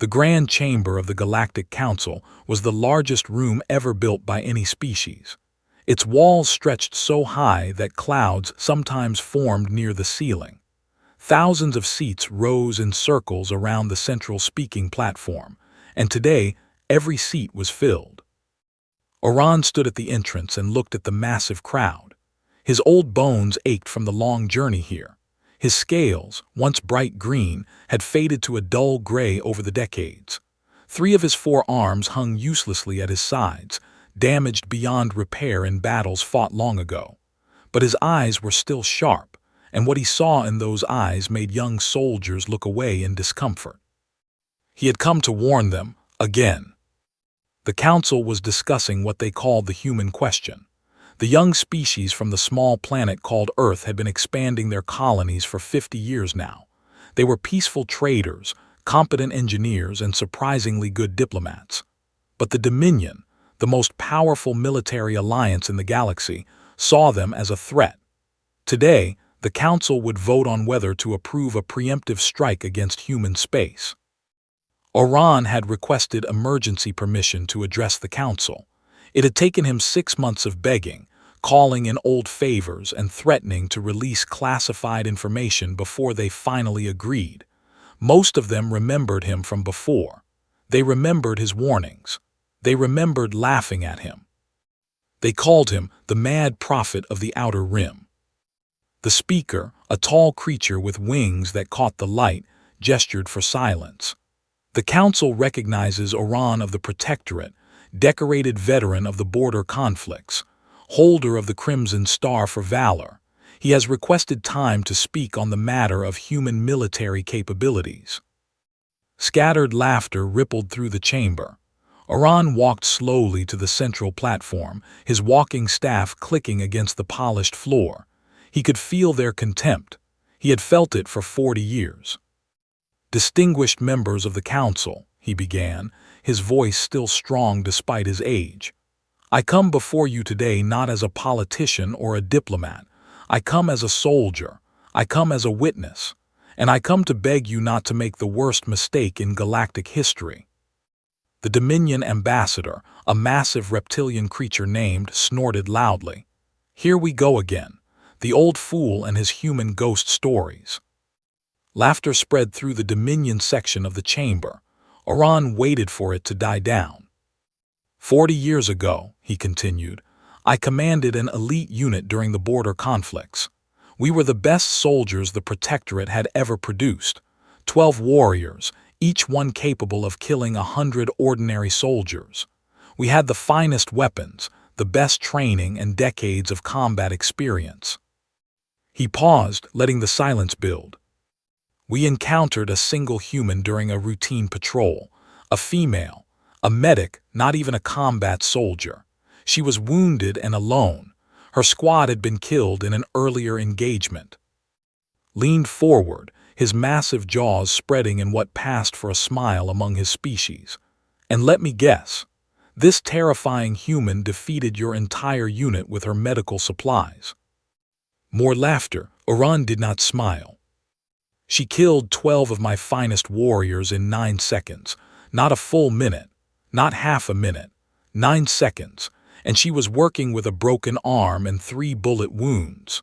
The grand chamber of the Galactic Council was the largest room ever built by any species. Its walls stretched so high that clouds sometimes formed near the ceiling. Thousands of seats rose in circles around the central speaking platform, and today every seat was filled. Oran stood at the entrance and looked at the massive crowd. His old bones ached from the long journey here. His scales, once bright green, had faded to a dull gray over the decades. 3 of his 4 arms hung uselessly at his sides, damaged beyond repair in battles fought long ago. But his eyes were still sharp, and what he saw in those eyes made young soldiers look away in discomfort. He had come to warn them, again. The council was discussing what they called the human question. The young species from the small planet called Earth had been expanding their colonies for 50 years now. They were peaceful traders, competent engineers, and surprisingly good diplomats. But the Dominion, the most powerful military alliance in the galaxy, saw them as a threat. Today, the Council would vote on whether to approve a preemptive strike against human space. Oran had requested emergency permission to address the Council. It had taken him 6 months of begging, calling in old favors and threatening to release classified information before they finally agreed. Most of them remembered him from before. They remembered his warnings. They remembered laughing at him. They called him the mad prophet of the Outer Rim. The speaker, a tall creature with wings that caught the light, gestured for silence. The council recognizes Oran of the Protectorate, decorated veteran of the border conflicts, holder of the Crimson Star for valor. He has requested time to speak on the matter of human military capabilities. Scattered laughter rippled through the chamber. Oran walked slowly to the central platform, his walking staff clicking against the polished floor. He could feel their contempt. He had felt it for 40 years. "Distinguished members of the council," he began, his voice still strong despite his age. "I come before you today not as a politician or a diplomat. I come as a soldier. I come as a witness. And I come to beg you not to make the worst mistake in galactic history." The Dominion ambassador, a massive reptilian creature named, snorted loudly. "Here we go again. The old fool and his human ghost stories." Laughter spread through the Dominion section of the chamber. Oran waited for it to die down. 40 years ago," he continued, "I commanded an elite unit during the border conflicts. We were the best soldiers the Protectorate had ever produced. 12 warriors, each one capable of killing 100 ordinary soldiers. We had the finest weapons, the best training, and decades of combat experience." He paused, letting the silence build. "We encountered a single human during a routine patrol, a female, a medic, not even a combat soldier. She was wounded and alone. Her squad had been killed in an earlier engagement." Leaned forward, his massive jaws spreading in what passed for a smile among his species. "And let me guess, this terrifying human defeated your entire unit with her medical supplies." More laughter. Oran did not smile. "She killed 12 of my finest warriors in 9 seconds, not a full minute, not half a minute, 9 seconds, and she was working with a broken arm and 3 bullet wounds."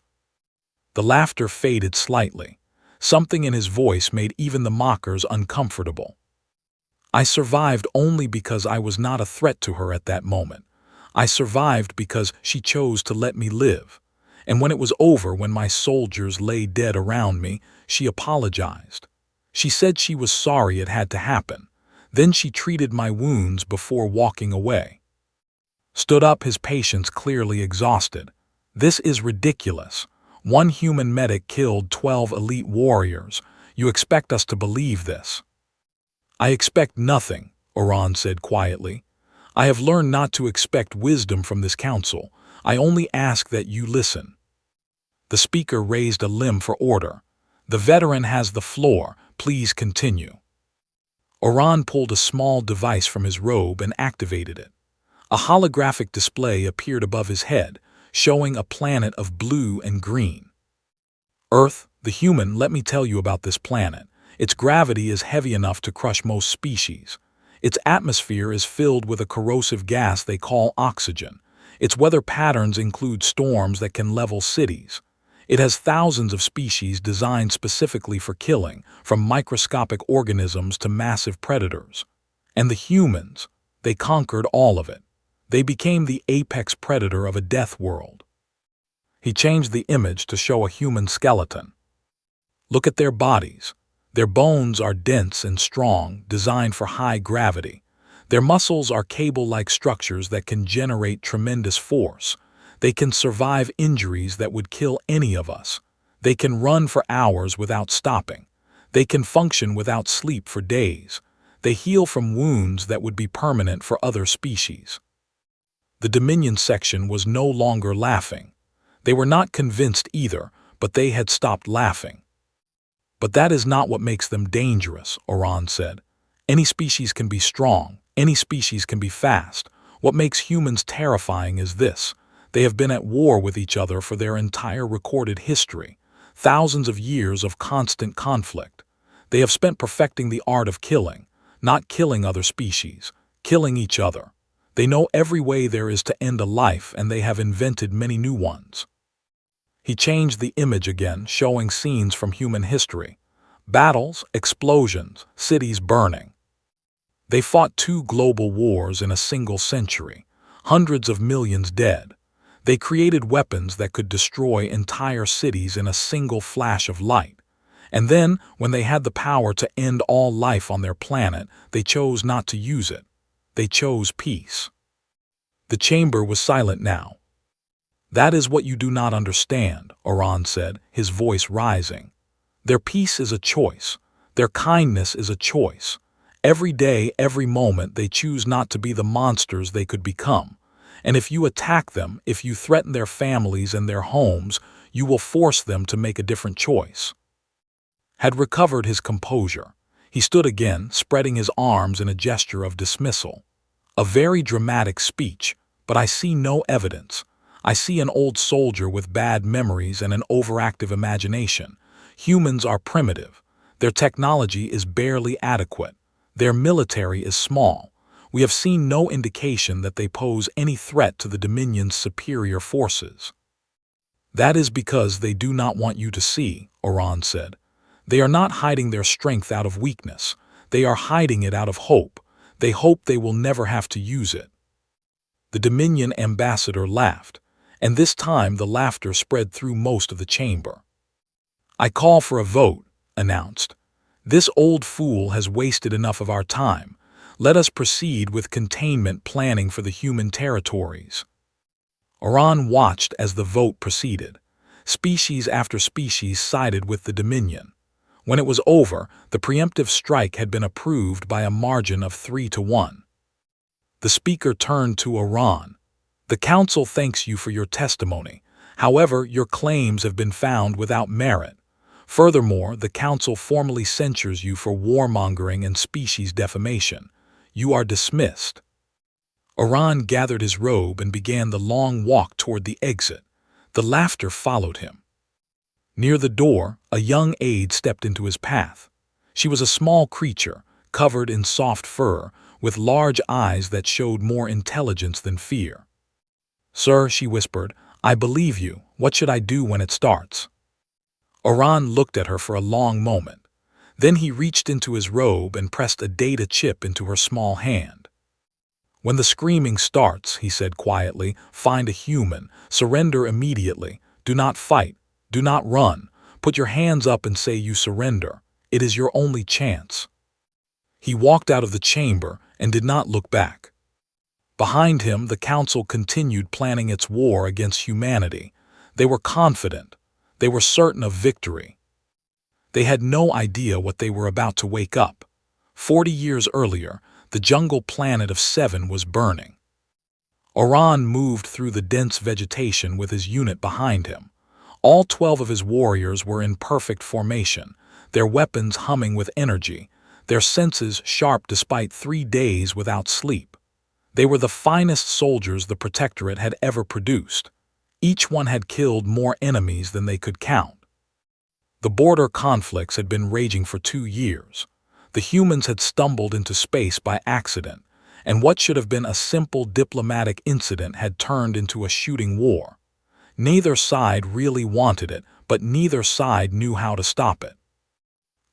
The laughter faded slightly. Something in his voice made even the mockers uncomfortable. "I survived only because I was not a threat to her at that moment. I survived because she chose to let me live. And when it was over, when my soldiers lay dead around me, she apologized. She said she was sorry it had to happen. Then she treated my wounds before walking away." Stood up, his patience clearly exhausted. "This is ridiculous. One human medic killed 12 elite warriors. You expect us to believe this?" "I expect nothing," Oran said quietly. "I have learned not to expect wisdom from this council. I only ask that you listen." The speaker raised a limb for order. "The veteran has the floor. Please continue." Oran pulled a small device from his robe and activated it. A holographic display appeared above his head, showing a planet of blue and green. "Earth, the human, let me tell you about this planet. Its gravity is heavy enough to crush most species. Its atmosphere is filled with a corrosive gas they call oxygen. Its weather patterns include storms that can level cities. It has thousands of species designed specifically for killing, from microscopic organisms to massive predators. And the humans, they conquered all of it. They became the apex predator of a death world. He changed the image to show a human skeleton. Look at their bodies. Their bones are dense and strong, designed for high gravity. Their muscles are cable-like structures that can generate tremendous force. They can survive injuries that would kill any of us. They can run for hours without stopping. They can function without sleep for days. They heal from wounds that would be permanent for other species. The Dominion section was no longer laughing. They were not convinced either, but they had stopped laughing. But that is not what makes them dangerous, Oran said. Any species can be strong. Any species can be fast. What makes humans terrifying is this. They have been at war with each other for their entire recorded history. Thousands of years of constant conflict. They have spent perfecting the art of killing, not killing other species, killing each other. They know every way there is to end a life, and they have invented many new ones. He changed the image again, showing scenes from human history. Battles, explosions, cities burning. They fought 2 global wars in a single century. Hundreds of millions dead. They created weapons that could destroy entire cities in a single flash of light. And then, when they had the power to end all life on their planet, they chose not to use it. They chose peace. The chamber was silent now. That is what you do not understand, Oran said, his voice rising. Their peace is a choice. Their kindness is a choice. Every day, every moment, they choose not to be the monsters they could become. And if you attack them, if you threaten their families and their homes, you will force them to make a different choice. Had recovered his composure. He stood again, spreading his arms in a gesture of dismissal. A very dramatic speech, but I see no evidence. I see an old soldier with bad memories and an overactive imagination. Humans are primitive. Their technology is barely adequate. Their military is small. We have seen no indication that they pose any threat to the Dominion's superior forces. That is because they do not want you to see, Oran said. They are not hiding their strength out of weakness. They are hiding it out of hope. They hope they will never have to use it. The Dominion ambassador laughed, and this time the laughter spread through most of the chamber. I call for a vote, announced. This old fool has wasted enough of our time. Let us proceed with containment planning for the human territories. Oran watched as the vote proceeded. Species after species sided with the Dominion. When it was over, the preemptive strike had been approved by a margin of 3-1. The speaker turned to Oran. The Council thanks you for your testimony. However, your claims have been found without merit. Furthermore, the Council formally censures you for warmongering and species defamation. You are dismissed. Oran gathered his robe and began the long walk toward the exit. The laughter followed him. Near the door, a young aide stepped into his path. She was a small creature, covered in soft fur, with large eyes that showed more intelligence than fear. Sir, she whispered, I believe you. What should I do when it starts? Oran looked at her for a long moment. Then he reached into his robe and pressed a data chip into her small hand. When the screaming starts, he said quietly, find a human, surrender immediately, do not fight, do not run, put your hands up and say you surrender. It is your only chance. He walked out of the chamber and did not look back. Behind him, the Council continued planning its war against humanity. They were confident. They were certain of victory. They had no idea what they were about to wake up. 40 years earlier, the jungle planet of 7 was burning. Oran moved through the dense vegetation with his unit behind him. All 12 of his warriors were in perfect formation, their weapons humming with energy, their senses sharp despite 3 days without sleep. They were the finest soldiers the Protectorate had ever produced. Each one had killed more enemies than they could count. The border conflicts had been raging for 2 years. The humans had stumbled into space by accident, and what should have been a simple diplomatic incident had turned into a shooting war. Neither side really wanted it, but neither side knew how to stop it.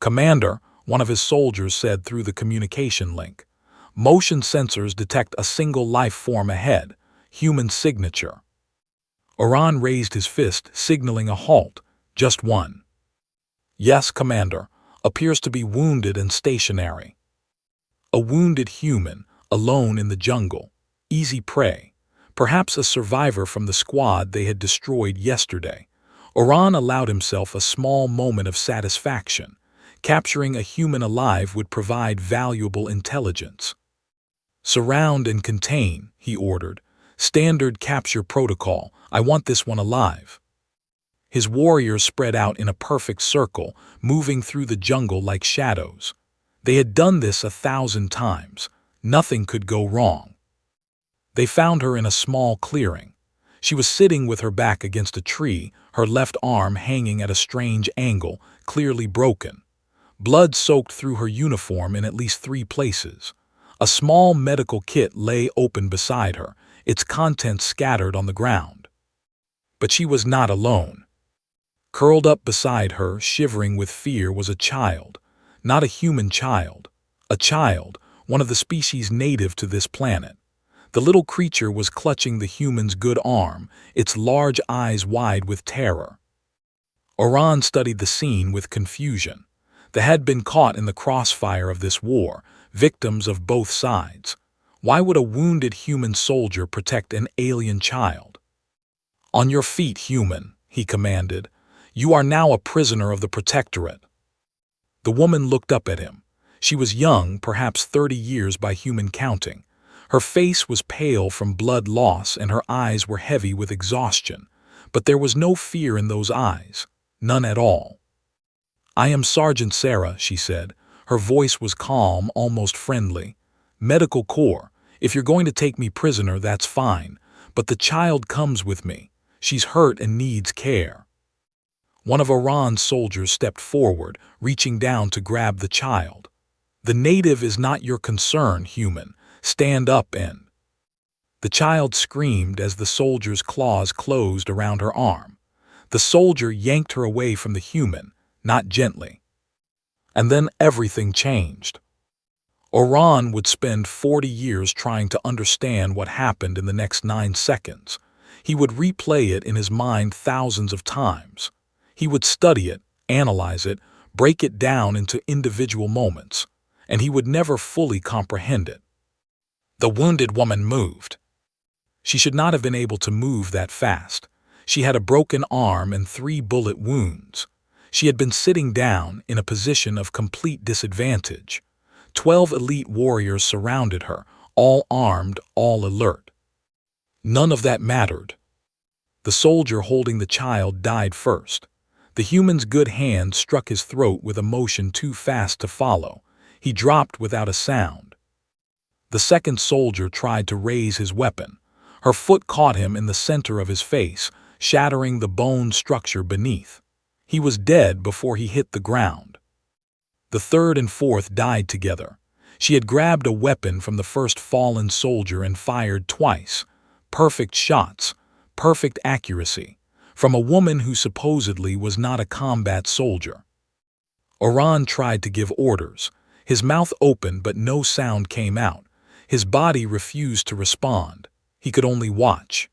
"Commander," one of his soldiers said through the communication link, "motion sensors detect a single life form ahead, human signature." Oran raised his fist, signaling a halt. "Just one." "Yes, Commander. Appears to be wounded and stationary." A wounded human, alone in the jungle. Easy prey. Perhaps a survivor from the squad they had destroyed yesterday. Oran allowed himself a small moment of satisfaction. Capturing a human alive would provide valuable intelligence. "Surround and contain," he ordered. "Standard capture protocol. I want this one alive." His warriors spread out in a perfect circle, moving through the jungle like shadows. They had done this 1,000 times. Nothing could go wrong. They found her in a small clearing. She was sitting with her back against a tree, her left arm hanging at a strange angle, clearly broken. Blood soaked through her uniform in at least 3 places. A small medical kit lay open beside her, its contents scattered on the ground. But she was not alone. Curled up beside her, shivering with fear, was a child. Not a human child. A child, one of the species native to this planet. The little creature was clutching the human's good arm, its large eyes wide with terror. Oran studied the scene with confusion. They had been caught in the crossfire of this war, victims of both sides. Why would a wounded human soldier protect an alien child? "On your feet, human," he commanded. "You are now a prisoner of the Protectorate." The woman looked up at him. She was young, perhaps 30 years by human counting. Her face was pale from blood loss and her eyes were heavy with exhaustion. But there was no fear in those eyes. None at all. "I am Sergeant Sarah," she said. Her voice was calm, almost friendly. "Medical Corps. If you're going to take me prisoner, that's fine. But the child comes with me. She's hurt and needs care." One of Oran's soldiers stepped forward, reaching down to grab the child. "The native is not your concern, human. Stand up and—" The child screamed as the soldier's claws closed around her arm. The soldier yanked her away from the human, not gently. And then everything changed. Oran would spend 40 years trying to understand what happened in the next 9 seconds. He would replay it in his mind thousands of times. He would study it, analyze it, break it down into individual moments, and he would never fully comprehend it. The wounded woman moved. She should not have been able to move that fast. She had a broken arm and 3 bullet wounds. She had been sitting down in a position of complete disadvantage. 12 elite warriors surrounded her, all armed, all alert. None of that mattered. The soldier holding the child died first. The human's good hand struck his throat with a motion too fast to follow. He dropped without a sound. The second soldier tried to raise his weapon. Her foot caught him in the center of his face, shattering the bone structure beneath. He was dead before he hit the ground. The third and fourth died together. She had grabbed a weapon from the first fallen soldier and fired twice. Perfect shots, perfect accuracy, from a woman who supposedly was not a combat soldier. Oran tried to give orders. His mouth opened but no sound came out. His body refused to respond. He could only watch.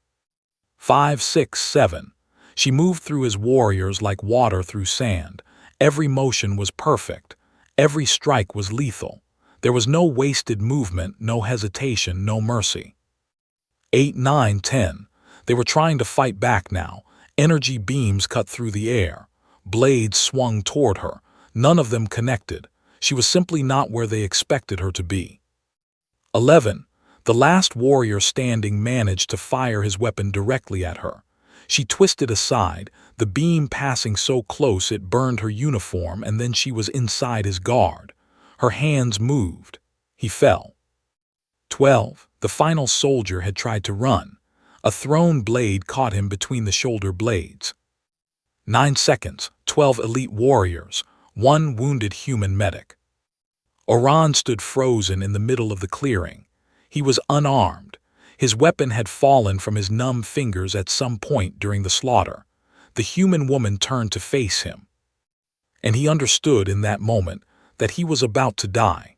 5, 6, 7. She moved through his warriors like water through sand. Every motion was perfect. Every strike was lethal. There was no wasted movement, no hesitation, no mercy. 8, 9, 10. They were trying to fight back now. Energy beams cut through the air. Blades swung toward her. None of them connected. She was simply not where they expected her to be. 11. The last warrior standing managed to fire his weapon directly at her. She twisted aside, the beam passing so close it burned her uniform, and then she was inside his guard. Her hands moved. He fell. 12. The final soldier had tried to run. A thrown blade caught him between the shoulder blades. 9 seconds, 12 elite warriors, 1 wounded human medic. Oran stood frozen in the middle of the clearing. He was unarmed. His weapon had fallen from his numb fingers at some point during the slaughter. The human woman turned to face him, and he understood in that moment that he was about to die.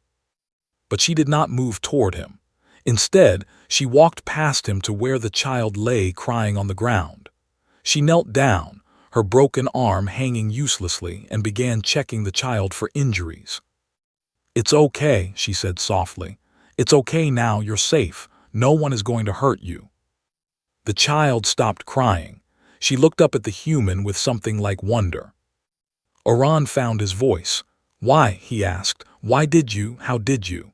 But she did not move toward him. Instead, she walked past him to where the child lay crying on the ground. She knelt down, her broken arm hanging uselessly, and began checking the child for injuries. "It's okay," she said softly. "It's okay now, you're safe. No one is going to hurt you." The child stopped crying. She looked up at the human with something like wonder. Oran found his voice. "Why?" he asked. "Why did you? How did you?"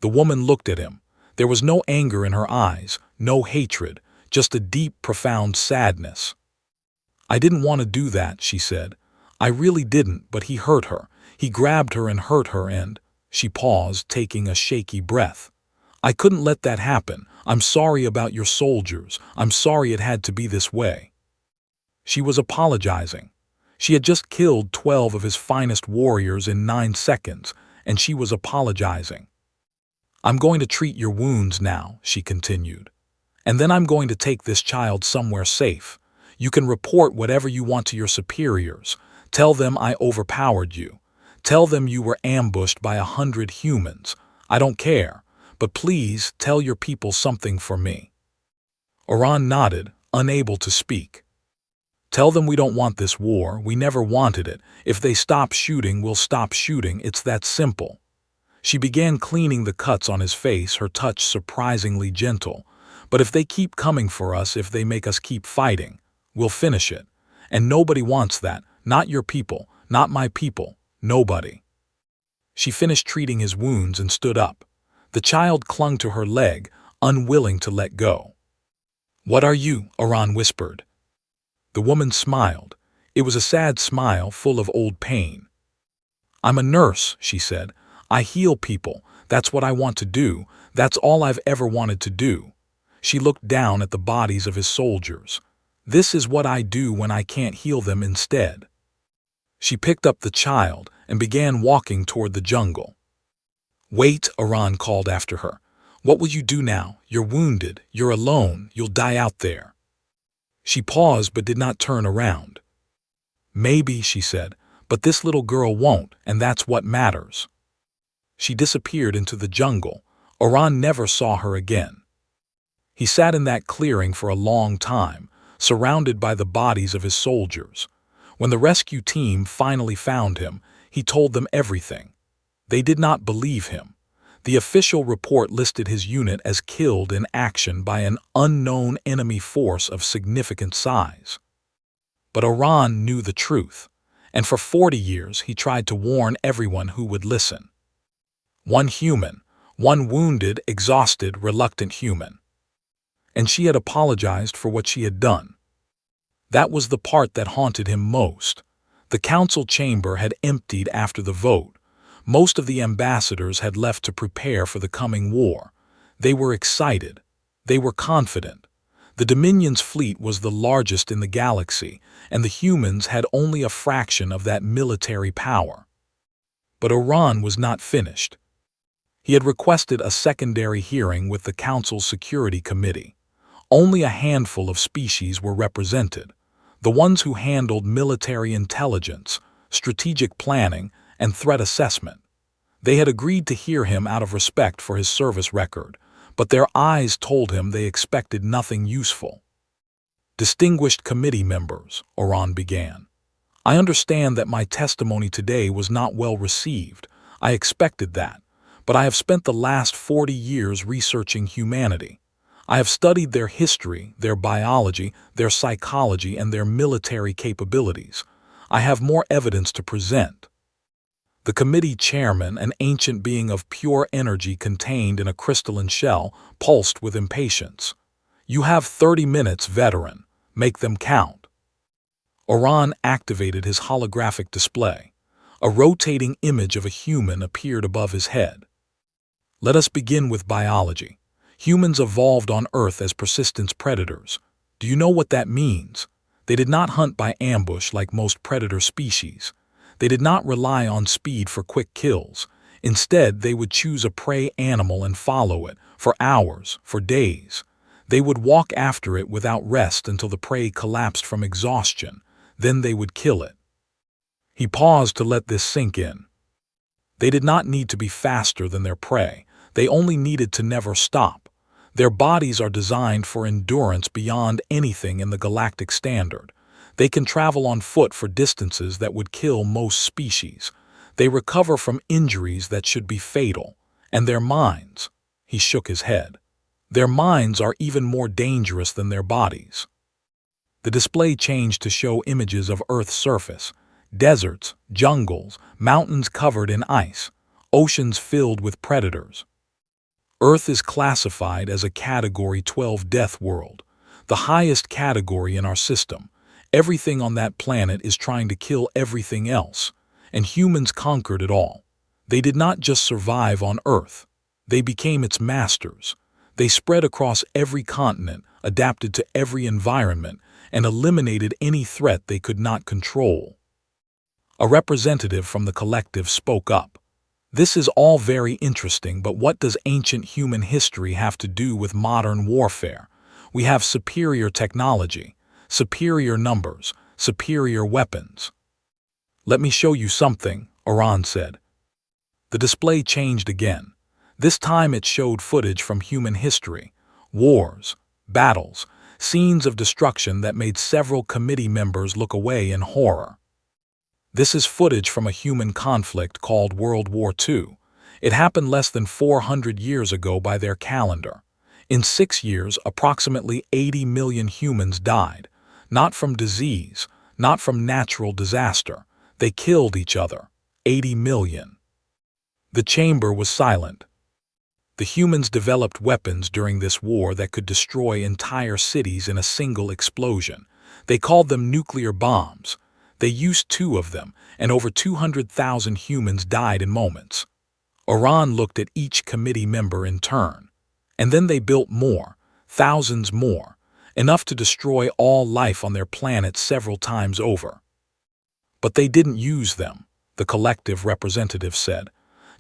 The woman looked at him. There was no anger in her eyes, no hatred, just a deep, profound sadness. "I didn't want to do that," she said. "I really didn't, but he hurt her. He grabbed her and hurt her and—" She paused, taking a shaky breath. "I couldn't let that happen. I'm sorry about your soldiers. I'm sorry it had to be this way." She was apologizing. She had just killed 12 of his finest warriors in 9 seconds, and she was apologizing. "I'm going to treat your wounds now," she continued. "And then I'm going to take this child somewhere safe. You can report whatever you want to your superiors. Tell them I overpowered you. Tell them you were ambushed by 100 humans. I don't care. But please tell your people something for me." Oran nodded, unable to speak. "Tell them we don't want this war. We never wanted it. If they stop shooting, we'll stop shooting. It's that simple." She began cleaning the cuts on his face, her touch surprisingly gentle. "But if they keep coming for us, if they make us keep fighting, we'll finish it. And nobody wants that. Not your people, not my people, nobody." She finished treating his wounds and stood up. The child clung to her leg, unwilling to let go. "What are you?" Oran whispered. The woman smiled. It was a sad smile full of old pain. "I'm a nurse," she said. "I heal people. That's what I want to do. That's all I've ever wanted to do." She looked down at the bodies of his soldiers. "This is what I do when I can't heal them instead." She picked up the child and began walking toward the jungle. "Wait," Oran called after her. "What will you do now? You're wounded. You're alone. You'll die out there." She paused but did not turn around. "Maybe," she said, "but this little girl won't, and that's what matters." She disappeared into the jungle. Oran never saw her again. He sat in that clearing for a long time, surrounded by the bodies of his soldiers. When the rescue team finally found him, he told them everything. They did not believe him. The official report listed his unit as killed in action by an unknown enemy force of significant size. But Oran knew the truth, and for 40 years he tried to warn everyone who would listen. One human, one wounded, exhausted, reluctant human. And she had apologized for what she had done. That was the part that haunted him most. The council chamber had emptied after the vote. Most of the ambassadors had left to prepare for the coming war. They were excited. They were confident. The Dominion's fleet was the largest in the galaxy, and the humans had only a fraction of that military power. But Oran was not finished. He had requested a secondary hearing with the Council's Security Committee. Only a handful of species were represented, the ones who handled military intelligence, strategic planning, and threat assessment. They had agreed to hear him out of respect for his service record, but their eyes told him they expected nothing useful. "Distinguished committee members," Oran began, "I understand that my testimony today was not well received. I expected that, but I have spent the last 40 years researching humanity. I have studied their history, their biology, their psychology, and their military capabilities. I have more evidence to present." The committee chairman, an ancient being of pure energy contained in a crystalline shell, pulsed with impatience. "You have 30 minutes, veteran. Make them count." Oran activated his holographic display. A rotating image of a human appeared above his head. "Let us begin with biology. Humans evolved on Earth as persistence predators. Do you know what that means? They did not hunt by ambush like most predator species. They did not rely on speed for quick kills. Instead, they would choose a prey animal and follow it, for hours, for days. They would walk after it without rest until the prey collapsed from exhaustion. Then they would kill it. He paused to let this sink in. They did not need to be faster than their prey. They only needed to never stop. Their bodies are designed for endurance beyond anything in the galactic standard. They can travel on foot for distances that would kill most species. They recover from injuries that should be fatal. And their minds, he shook his head, their minds are even more dangerous than their bodies. The display changed to show images of Earth's surface, deserts, jungles, mountains covered in ice, oceans filled with predators. Earth is classified as a Category 12 death world, the highest category in our system. Everything on that planet is trying to kill everything else, and humans conquered it all. They did not just survive on Earth. They became its masters. They spread across every continent, adapted to every environment, and eliminated any threat they could not control. A representative from the collective spoke up. This is all very interesting, but what does ancient human history have to do with modern warfare? We have superior technology, superior numbers, superior weapons. Let me show you something, Oran said. The display changed again. This time it showed footage from human history, wars, battles, scenes of destruction that made several committee members look away in horror. This is footage from a human conflict called World War II. It happened less than 400 years ago by their calendar. In 6 years, approximately 80 million humans died, not from disease, not from natural disaster. They killed each other. 80 million. The chamber was silent. The humans developed weapons during this war that could destroy entire cities in a single explosion. They called them nuclear bombs. They used 2 of them, and over 200,000 humans died in moments. Oran looked at each committee member in turn. And then they built more, thousands more, enough to destroy all life on their planet several times over. But they didn't use them, the collective representative said.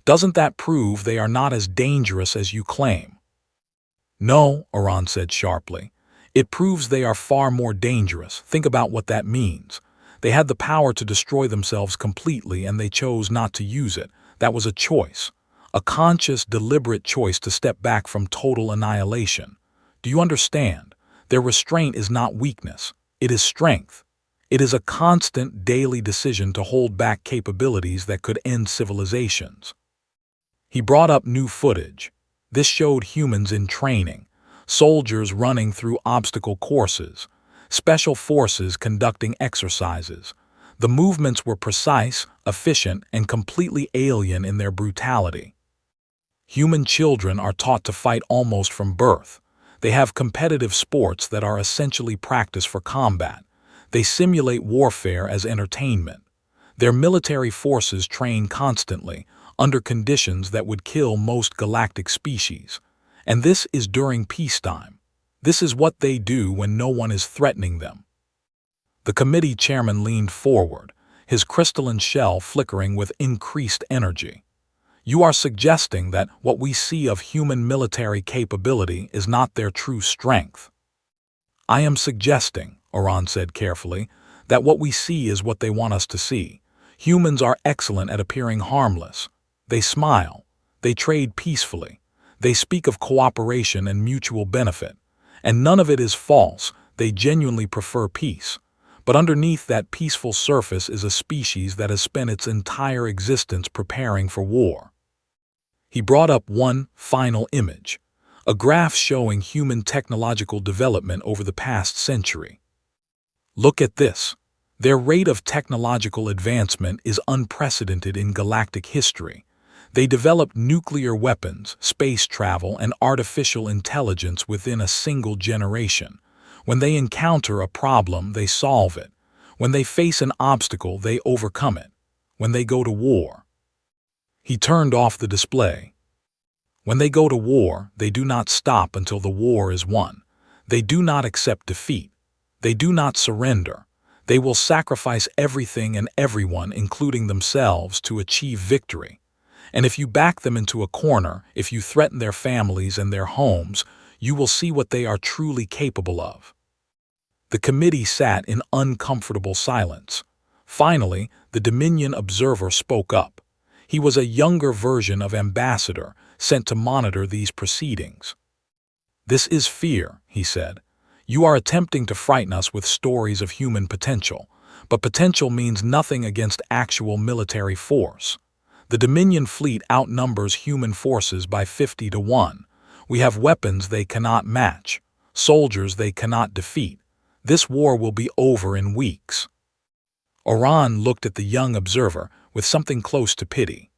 Doesn't that prove they are not as dangerous as you claim? No, Oran said sharply. It proves they are far more dangerous. Think about what that means. They had the power to destroy themselves completely and they chose not to use it. That was a choice. A conscious, deliberate choice to step back from total annihilation. Do you understand? Their restraint is not weakness. It is strength. It is a constant, daily decision to hold back capabilities that could end civilizations. He brought up new footage. This showed humans in training, soldiers running through obstacle courses, special forces conducting exercises. The movements were precise, efficient, and completely alien in their brutality. Human children are taught to fight almost from birth. They have competitive sports that are essentially practice for combat. They simulate warfare as entertainment. Their military forces train constantly, under conditions that would kill most galactic species. And this is during peacetime. This is what they do when no one is threatening them. The committee chairman leaned forward, his crystalline shell flickering with increased energy. You are suggesting that what we see of human military capability is not their true strength. I am suggesting, Oran said carefully, that what we see is what they want us to see. Humans are excellent at appearing harmless. They smile. They trade peacefully. They speak of cooperation and mutual benefit. And none of it is false. They genuinely prefer peace. But underneath that peaceful surface is a species that has spent its entire existence preparing for war. He brought up one final image, a graph showing human technological development over the past century. Look at this. Their rate of technological advancement is unprecedented in galactic history. They developed nuclear weapons, space travel, and artificial intelligence within a single generation. When they encounter a problem, they solve it. When they face an obstacle, they overcome it. When they go to war. He turned off the display. When they go to war, they do not stop until the war is won. They do not accept defeat. They do not surrender. They will sacrifice everything and everyone, including themselves, to achieve victory. And if you back them into a corner, if you threaten their families and their homes, you will see what they are truly capable of." The committee sat in uncomfortable silence. Finally, the Dominion observer spoke up. He was a younger version of ambassador sent to monitor these proceedings. "This is fear," he said. "You are attempting to frighten us with stories of human potential, but potential means nothing against actual military force. The Dominion fleet outnumbers human forces by 50 to 1. We have weapons they cannot match, soldiers they cannot defeat. This war will be over in weeks." Oran looked at the young observer with something close to pity.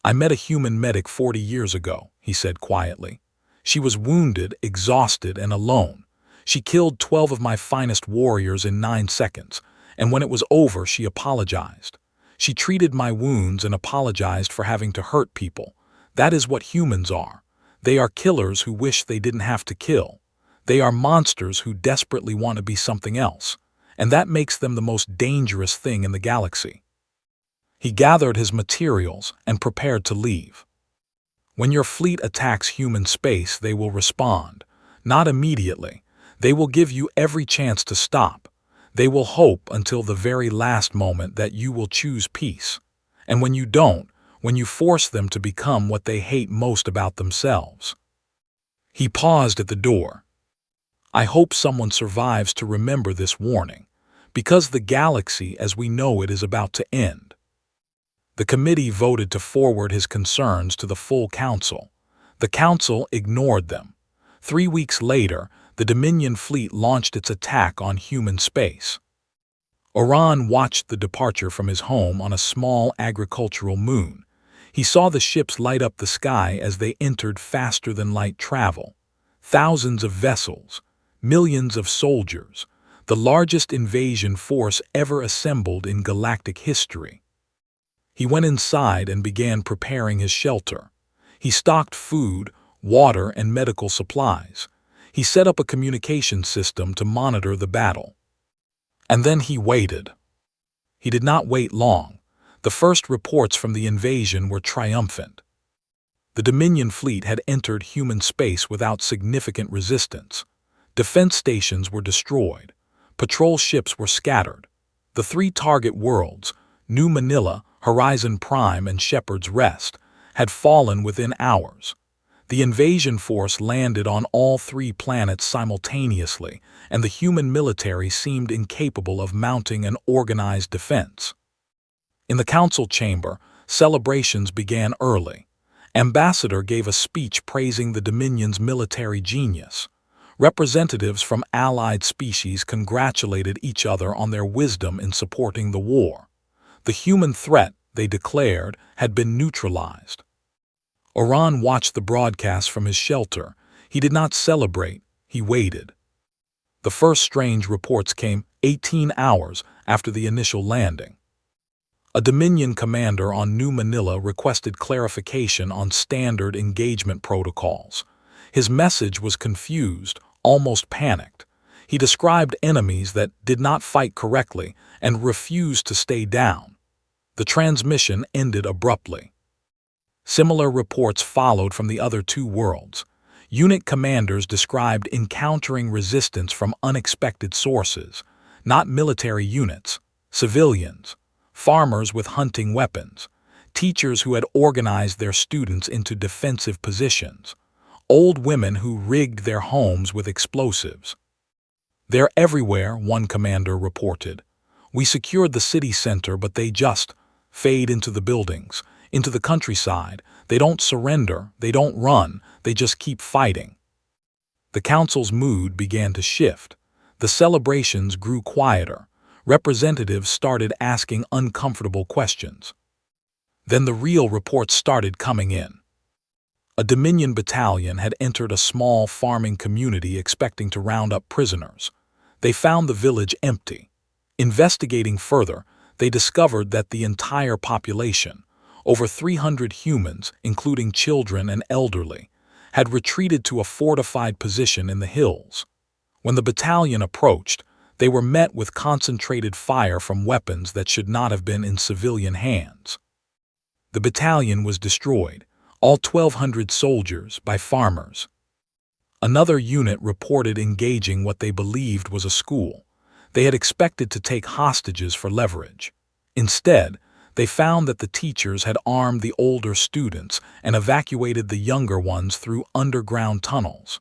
"I met a human medic 40 years ago," he said quietly. "She was wounded, exhausted, and alone. She killed 12 of my finest warriors in 9 seconds, and when it was over, she apologized. She treated my wounds and apologized for having to hurt people. That is what humans are. They are killers who wish they didn't have to kill. They are monsters who desperately want to be something else, and that makes them the most dangerous thing in the galaxy." He gathered his materials and prepared to leave. "When your fleet attacks human space, they will respond. Not immediately. They will give you every chance to stop. They will hope until the very last moment that you will choose peace. And when you don't, when you force them to become what they hate most about themselves." He paused at the door. "I hope someone survives to remember this warning, because the galaxy as we know it is about to end." The committee voted to forward his concerns to the full council. The council ignored them. 3 weeks later, the Dominion fleet launched its attack on human space. Oran watched the departure from his home on a small agricultural moon. He saw the ships light up the sky as they entered faster-than-light travel. Thousands of vessels, millions of soldiers, the largest invasion force ever assembled in galactic history. He went inside and began preparing his shelter. He stocked food, water, and medical supplies. He set up a communication system to monitor the battle. And then he waited. He did not wait long. The first reports from the invasion were triumphant. The Dominion fleet had entered human space without significant resistance. Defense stations were destroyed. Patrol ships were scattered. The 3 target worlds, New Manila, Horizon Prime, and Shepherd's Rest, had fallen within hours. The invasion force landed on all 3 planets simultaneously, and the human military seemed incapable of mounting an organized defense. In the council chamber, celebrations began early. Ambassador gave a speech praising the Dominion's military genius. Representatives from allied species congratulated each other on their wisdom in supporting the war. The human threat, they declared, had been neutralized. Oran watched the broadcast from his shelter. He did not celebrate, he waited. The first strange reports came 18 hours after the initial landing. A Dominion commander on New Manila requested clarification on standard engagement protocols. His message was confused, almost panicked. He described enemies that did not fight correctly and refused to stay down. The transmission ended abruptly. Similar reports followed from the other 2 worlds. Unit commanders described encountering resistance from unexpected sources, not military units, civilians, farmers with hunting weapons, teachers who had organized their students into defensive positions, old women who rigged their homes with explosives. "They're everywhere," one commander reported. "We secured the city center, but they just fade into the buildings, into the countryside. They don't surrender, they don't run, they just keep fighting." The council's mood began to shift. The celebrations grew quieter. Representatives started asking uncomfortable questions. Then the real reports started coming in. A Dominion battalion had entered a small farming community expecting to round up prisoners. They found the village empty. Investigating further, they discovered that the entire population, over 300 humans, including children and elderly, had retreated to a fortified position in the hills. When the battalion approached, They were met with concentrated fire from weapons that should not have been in civilian hands. The battalion was destroyed, all 1,200 soldiers, by farmers. Another unit reported engaging what they believed was a school. They had expected to take hostages for leverage. Instead, they found that the teachers had armed the older students and evacuated the younger ones through underground tunnels.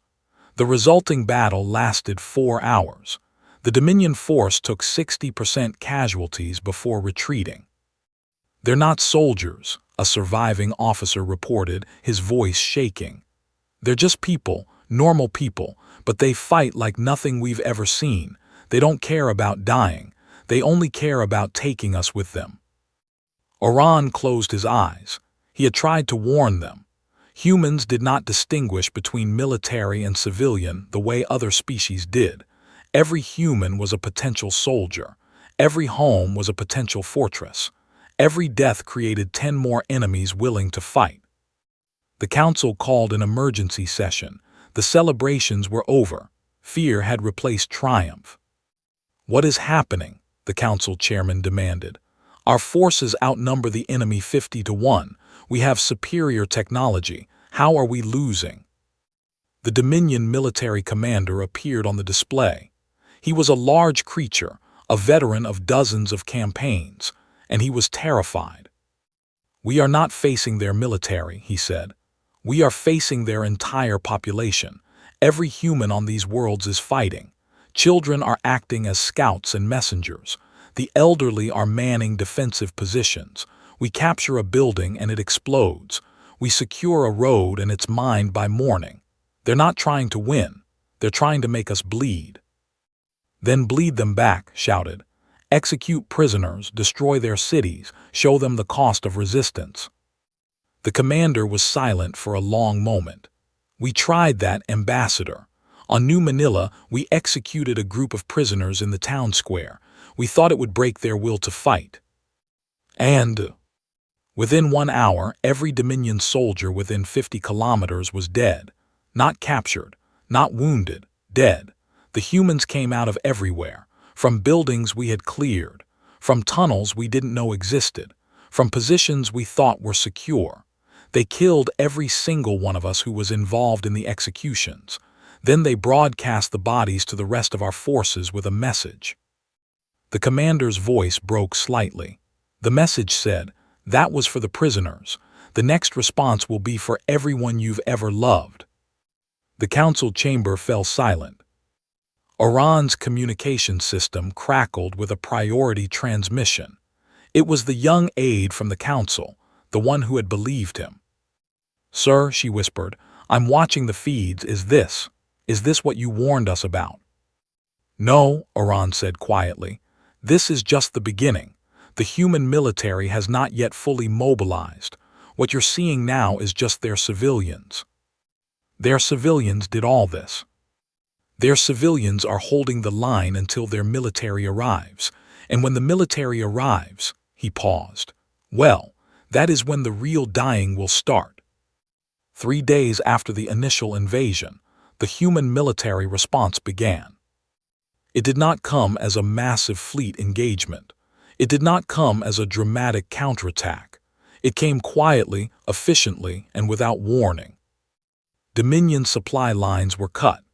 The resulting battle lasted 4 hours. The Dominion force took 60% casualties before retreating. "They're not soldiers," a surviving officer reported, his voice shaking. "They're just people, normal people, but they fight like nothing we've ever seen. They don't care about dying. They only care about taking us with them." Oran closed his eyes. He had tried to warn them. Humans did not distinguish between military and civilian the way other species did. Every human was a potential soldier. Every home was a potential fortress. Every death created 10 more enemies willing to fight. The council called an emergency session. The celebrations were over. Fear had replaced triumph. "What is happening?" the council chairman demanded. "Our forces outnumber the enemy 50-1. We have superior technology. How are we losing?" The Dominion military commander appeared on the display. He was a large creature, a veteran of dozens of campaigns, and he was terrified. "We are not facing their military," he said. "We are facing their entire population. Every human on these worlds is fighting. Children are acting as scouts and messengers. The elderly are manning defensive positions. We capture a building and it explodes. We secure a road and it's mined by morning. They're not trying to win. They're trying to make us bleed." "Then bleed them back," shouted. "Execute prisoners, destroy their cities, show them the cost of resistance." The commander was silent for a long moment. "We tried that, Ambassador. On New Manila, we executed a group of prisoners in the town square. We thought it would break their will to fight. And within 1 hour, every Dominion soldier within 50 kilometers was dead. Not captured, not wounded, dead. The humans came out of everywhere, from buildings we had cleared, from tunnels we didn't know existed, from positions we thought were secure. They killed every single one of us who was involved in the executions. Then they broadcast the bodies to the rest of our forces with a message." The commander's voice broke slightly. The message said, "That was for the prisoners. The next response will be for everyone you've ever loved." The council chamber fell silent. Oran's communication system crackled with a priority transmission. It was the young aide from the council, the one who had believed him. "Sir," she whispered, "I'm watching the feeds. Is this what you warned us about?" "No," Oran said quietly. "This is just the beginning. The human military has not yet fully mobilized. What you're seeing now is just their civilians. Their civilians did all this. Their civilians are holding the line until their military arrives. And when the military arrives," he paused, "well, that is when the real dying will start." 3 days after the initial invasion, the human military response began. It did not come as a massive fleet engagement. It did not come as a dramatic counterattack. It came quietly, efficiently, and without warning. Dominion supply lines were cut,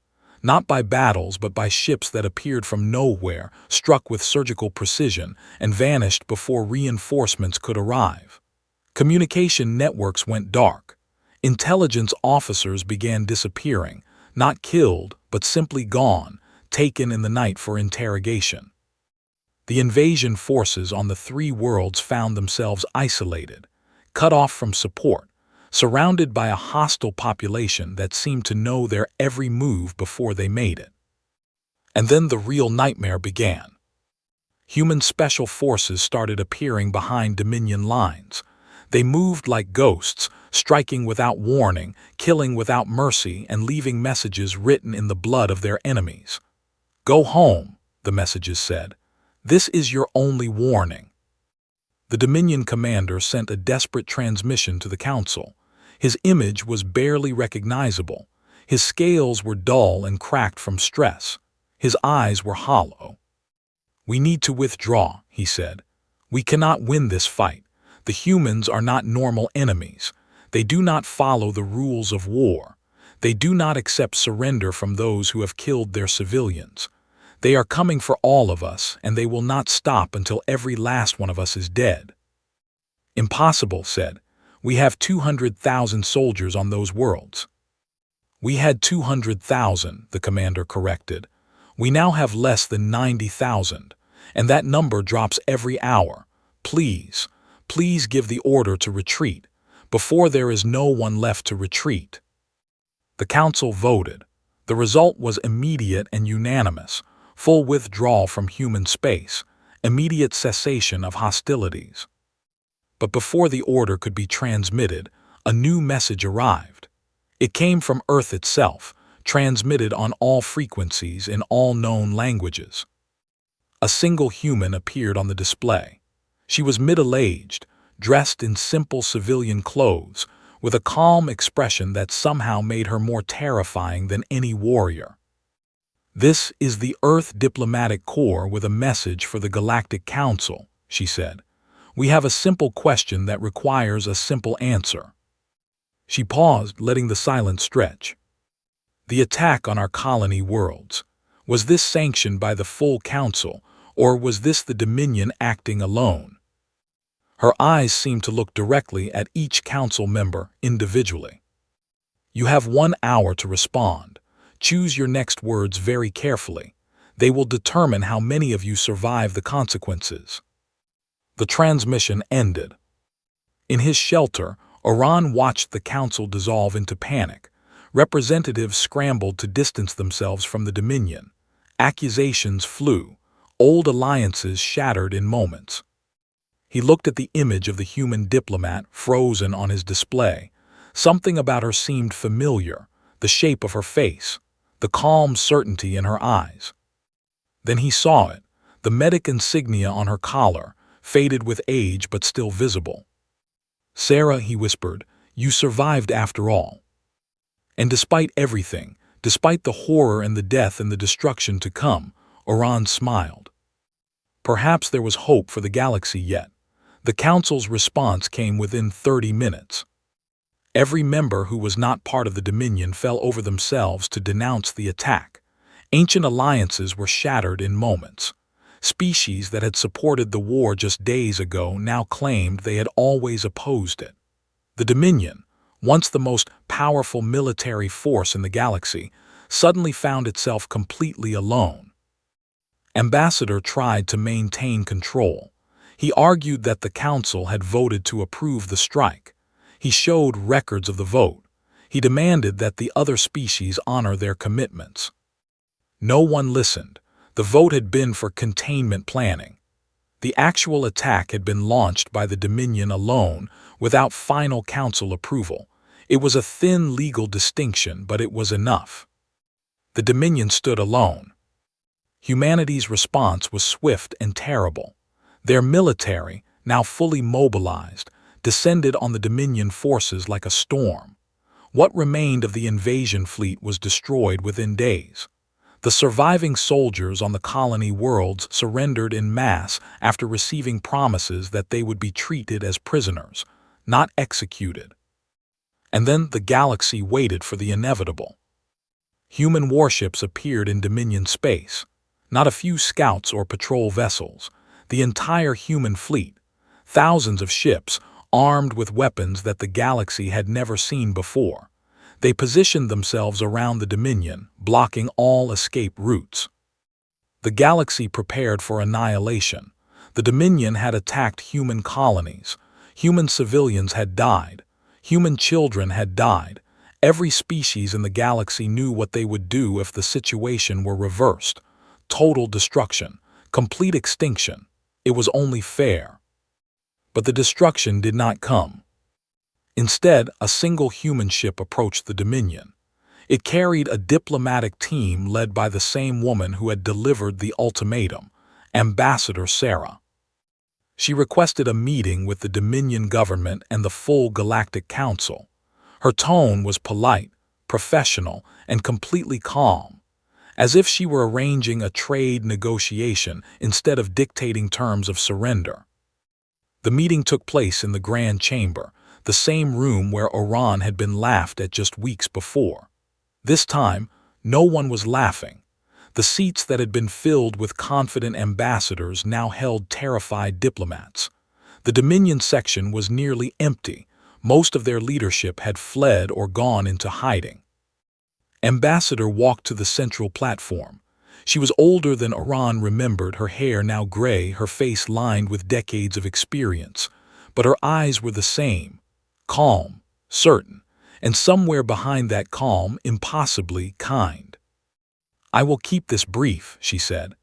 not by battles but by ships that appeared from nowhere, struck with surgical precision, and vanished before reinforcements could arrive. Communication networks went dark. Intelligence officers began disappearing, not killed, but simply gone, taken in the night for interrogation. The invasion forces on the 3 worlds found themselves isolated, cut off from support, surrounded by a hostile population that seemed to know their every move before they made it. And then the real nightmare began. Human special forces started appearing behind Dominion lines. They moved like ghosts, striking without warning, killing without mercy, and leaving messages written in the blood of their enemies. "Go home," the messages said. "This is your only warning." The Dominion commander sent a desperate transmission to the council. His image was barely recognizable. His scales were dull and cracked from stress. His eyes were hollow. "We need to withdraw," he said. "We cannot win this fight. The humans are not normal enemies. They do not follow the rules of war. They do not accept surrender from those who have killed their civilians. They are coming for all of us, and they will not stop until every last one of us is dead." "Impossible," said. "We have 200,000 soldiers on those worlds." "We had 200,000, the commander corrected. "We now have less than 90,000, and that number drops every hour. Please, please give the order to retreat, before there is no one left to retreat." The council voted. The result was immediate and unanimous: full withdrawal from human space, immediate cessation of hostilities. But before the order could be transmitted, a new message arrived. It came from Earth itself, transmitted on all frequencies in all known languages. A single human appeared on the display. She was middle-aged, dressed in simple civilian clothes, with a calm expression that somehow made her more terrifying than any warrior. "This is the Earth Diplomatic Corps with a message for the Galactic Council," she said. "We have a simple question that requires a simple answer." She paused, letting the silence stretch. "The attack on our colony worlds, was this sanctioned by the full council, or was this the Dominion acting alone?" Her eyes seemed to look directly at each council member individually. "You have 1 hour to respond. Choose your next words very carefully. They will determine how many of you survive the consequences." The transmission ended. In his shelter, Oran watched the council dissolve into panic. Representatives scrambled to distance themselves from the Dominion. Accusations flew. Old alliances shattered in moments. He looked at the image of the human diplomat frozen on his display. Something about her seemed familiar: the shape of her face, the calm certainty in her eyes. Then he saw it, the medic insignia on her collar, faded with age but still visible. "Sarah," he whispered, "you survived after all." And despite everything, despite the horror and the death and the destruction to come, Oran smiled. Perhaps there was hope for the galaxy yet. The Council's response came within 30 minutes. Every member who was not part of the Dominion fell over themselves to denounce the attack. Ancient alliances were shattered in moments. Species that had supported the war just days ago now claimed they had always opposed it. The Dominion, once the most powerful military force in the galaxy, suddenly found itself completely alone. Ambassador tried to maintain control. He argued that the Council had voted to approve the strike. He showed records of the vote. He demanded that the other species honor their commitments. No one listened. The vote had been for containment planning. The actual attack had been launched by the Dominion alone, without final Council approval. It was a thin legal distinction, but it was enough. The Dominion stood alone. Humanity's response was swift and terrible. Their military, now fully mobilized, descended on the Dominion forces like a storm. What remained of the invasion fleet was destroyed within days. The surviving soldiers on the colony worlds surrendered en masse after receiving promises that they would be treated as prisoners, not executed. And then the galaxy waited for the inevitable. Human warships appeared in Dominion space. Not a few scouts or patrol vessels. The entire human fleet. Thousands of ships, armed with weapons that the galaxy had never seen before. They positioned themselves around the Dominion, blocking all escape routes. The galaxy prepared for annihilation. The Dominion had attacked human colonies. Human civilians had died. Human children had died. Every species in the galaxy knew what they would do if the situation were reversed. Total destruction. Complete extinction. It was only fair. But the destruction did not come. Instead, a single human ship approached the Dominion. It carried a diplomatic team led by the same woman who had delivered the ultimatum, Ambassador Sarah. She requested a meeting with the Dominion government and the full Galactic Council. Her tone was polite, professional, and completely calm. as if she were arranging a trade negotiation instead of dictating terms of surrender. The meeting took place in the Grand Chamber, the same room where Oran had been laughed at just weeks before. This time, no one was laughing. The seats that had been filled with confident ambassadors now held terrified diplomats. The Dominion section was nearly empty. Most of their leadership had fled or gone into hiding. Ambassador walked to the central platform. She was older than Oran remembered, her hair now gray, her face lined with decades of experience. But her eyes were the same, calm, certain, and somewhere behind that calm, impossibly kind. "I will keep this brief," she said.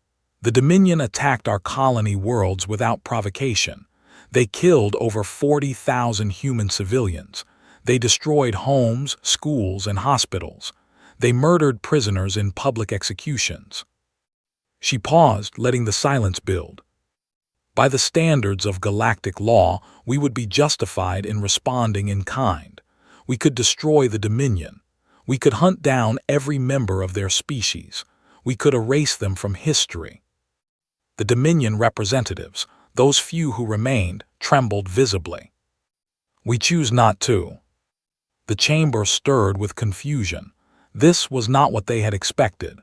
"The Dominion attacked our colony worlds without provocation. They killed over 40,000 human civilians. They destroyed homes, schools, and hospitals. They murdered prisoners in public executions." She paused, letting the silence build. By the standards of galactic law, we would be justified in responding in kind. We could destroy the Dominion. We could hunt down every member of their species. We could erase them from history. The Dominion representatives, those few who remained, trembled visibly. "We choose not to." The chamber stirred with confusion. This was not what they had expected.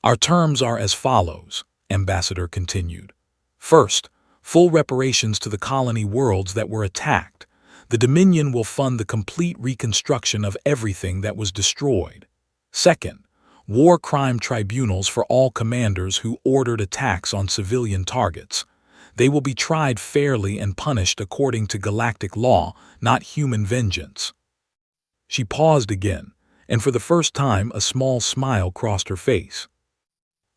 "Our terms are as follows," Ambassador continued. "First, full reparations to the colony worlds that were attacked. The Dominion will fund the complete reconstruction of everything that was destroyed. Second, war crime tribunals for all commanders who ordered attacks on civilian targets. They will be tried fairly and punished according to galactic law, not human vengeance." She paused again, and for the first time a small smile crossed her face.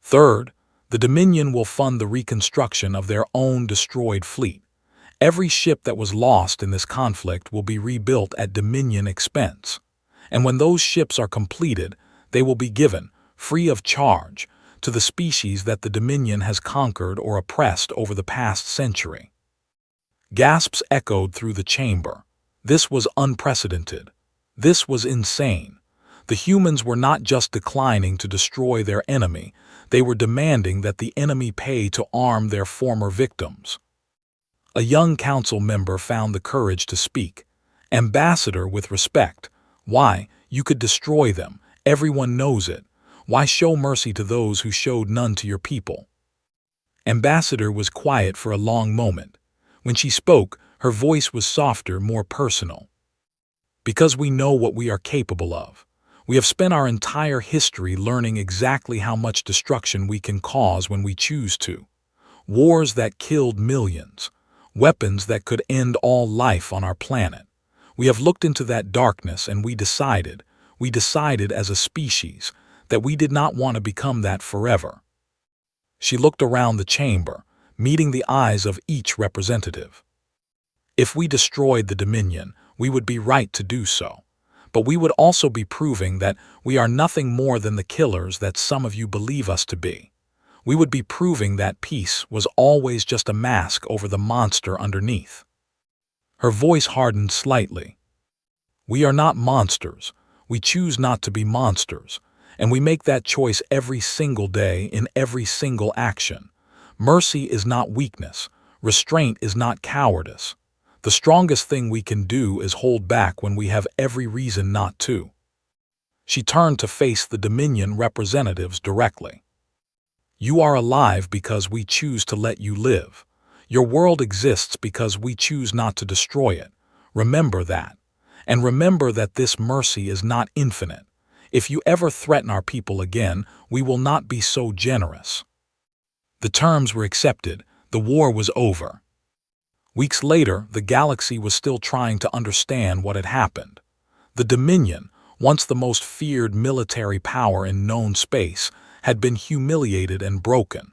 "Third, the Dominion will fund the reconstruction of their own destroyed fleet. Every ship that was lost in this conflict will be rebuilt at Dominion expense. And when those ships are completed, they will be given, free of charge, to the species that the Dominion has conquered or oppressed over the past century." Gasps echoed through the chamber. This was unprecedented. This was insane. The humans were not just declining to destroy their enemy, they were demanding that the enemy pay to arm their former victims. A young council member found the courage to speak. "Ambassador, with respect, why, you could destroy them. Everyone knows it. Why show mercy to those who showed none to your people?" Ambassador was quiet for a long moment. When she spoke, her voice was softer, more personal. "Because we know what we are capable of. We have spent our entire history learning exactly how much destruction we can cause when we choose to. Wars that killed millions. Weapons that could end all life on our planet. We have looked into that darkness and we decided as a species, that we did not want to become that forever." She looked around the chamber, meeting the eyes of each representative. "If we destroyed the Dominion, we would be right to do so. But we would also be proving that we are nothing more than the killers that some of you believe us to be. We would be proving that peace was always just a mask over the monster underneath." Her voice hardened slightly. "We are not monsters. We choose not to be monsters. And we make that choice every single day in every single action. Mercy is not weakness. Restraint is not cowardice. The strongest thing we can do is hold back when we have every reason not to." She turned to face the Dominion representatives directly. "You are alive because we choose to let you live. Your world exists because we choose not to destroy it. Remember that. And remember that this mercy is not infinite. If you ever threaten our people again, we will not be so generous." The terms were accepted. The war was over. Weeks later, the galaxy was still trying to understand what had happened. The Dominion, once the most feared military power in known space, had been humiliated and broken.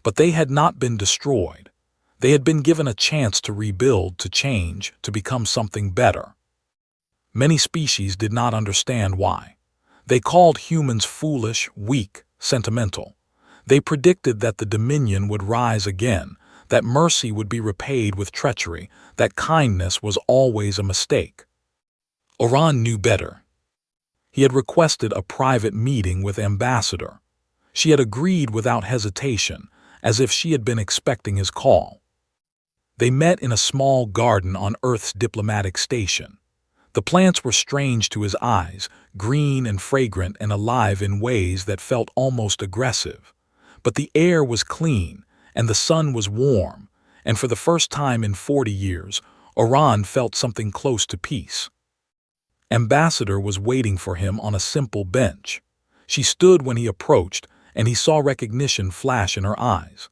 But they had not been destroyed. They had been given a chance to rebuild, to change, to become something better. Many species did not understand why. They called humans foolish, weak, sentimental. They predicted that the Dominion would rise again, that mercy would be repaid with treachery, that kindness was always a mistake. Oran knew better. He had requested a private meeting with Ambassador. She had agreed without hesitation, as if she had been expecting his call. They met in a small garden on Earth's diplomatic station. The plants were strange to his eyes, green and fragrant and alive in ways that felt almost aggressive. But the air was clean, and the sun was warm, and for the first time in 40 years, Oran felt something close to peace. Ambassador was waiting for him on a simple bench. She stood when he approached, and he saw recognition flash in her eyes.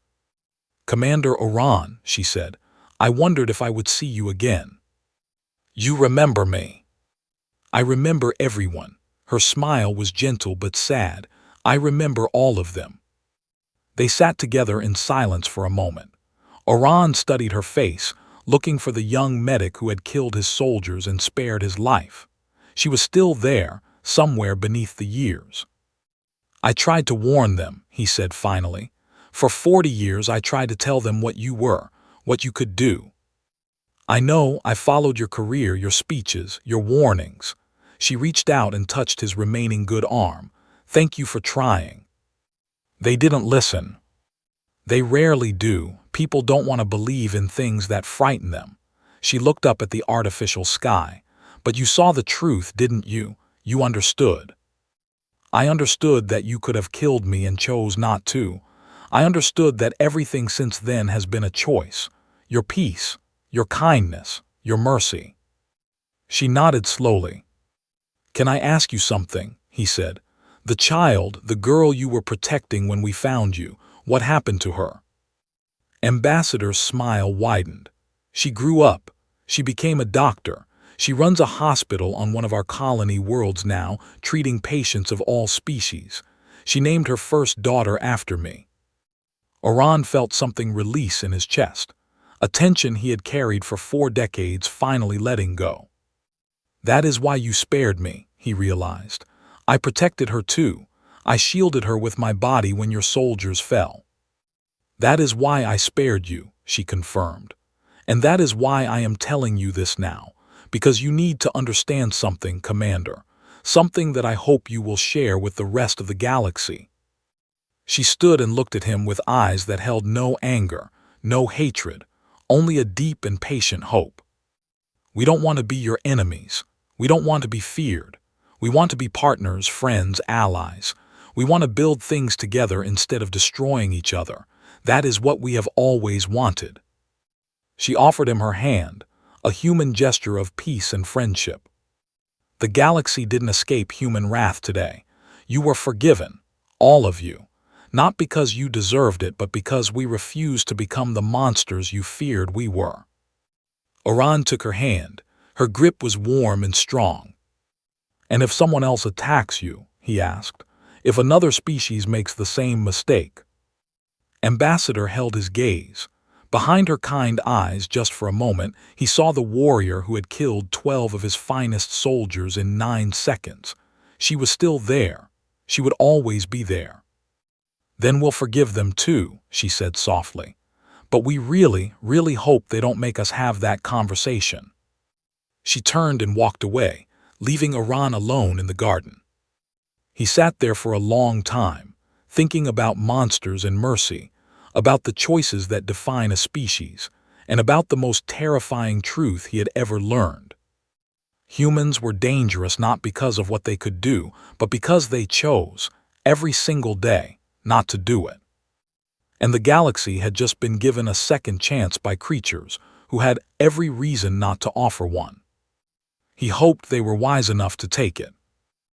"Commander Oran," she said, "I wondered if I would see you again." "You remember me." "I remember everyone." Her smile was gentle but sad. "I remember all of them." They sat together in silence for a moment. Oran studied her face, looking for the young medic who had killed his soldiers and spared his life. She was still there, somewhere beneath the years. "I tried to warn them," he said finally. "For 40 years I tried to tell them what you were, what you could do. I know, I followed your career, your speeches, your warnings." She reached out and touched his remaining good arm. "Thank you for trying." They didn't listen. They rarely do. People don't want to believe in things that frighten them. She looked up at the artificial sky. "But you saw the truth, didn't you? You understood." "I understood that you could have killed me and chose not to. I understood that everything since then has been a choice. Your peace, your kindness, your mercy." She nodded slowly. "Can I ask you something?" he said. "The child, the girl you were protecting when we found you, what happened to her?" Ambassador's smile widened. "She grew up. She became a doctor. She runs a hospital on one of our colony worlds now, treating patients of all species. She named her first daughter after me." Oran felt something release in his chest. A tension he had carried for 4 decades finally letting go. "That is why you spared me," he realized. "I protected her too. I shielded her with my body when your soldiers fell." "That is why I spared you," she confirmed. "And that is why I am telling you this now, because you need to understand something, Commander, something that I hope you will share with the rest of the galaxy." She stood and looked at him with eyes that held no anger, no hatred, only a deep and patient hope. "We don't want to be your enemies. We don't want to be feared. We want to be partners, friends, allies. We want to build things together instead of destroying each other. That is what we have always wanted." She offered him her hand, a human gesture of peace and friendship. "The galaxy didn't escape human wrath today. You were forgiven, all of you. Not because you deserved it, but because we refused to become the monsters you feared we were." Oran took her hand. Her grip was warm and strong. "And if someone else attacks you," he asked, "if another species makes the same mistake?" Ambassador held his gaze. Behind her kind eyes, just for a moment, he saw the warrior who had killed 12 of his finest soldiers in 9 seconds. She was still there. She would always be there. "Then we'll forgive them too," she said softly. "But we really, really hope they don't make us have that conversation." She turned and walked away, leaving Oran alone in the garden. He sat there for a long time, thinking about monsters and mercy, about the choices that define a species, and about the most terrifying truth he had ever learned. Humans were dangerous not because of what they could do, but because they chose, every single day, not to do it. And the galaxy had just been given a second chance by creatures who had every reason not to offer one. He hoped they were wise enough to take it.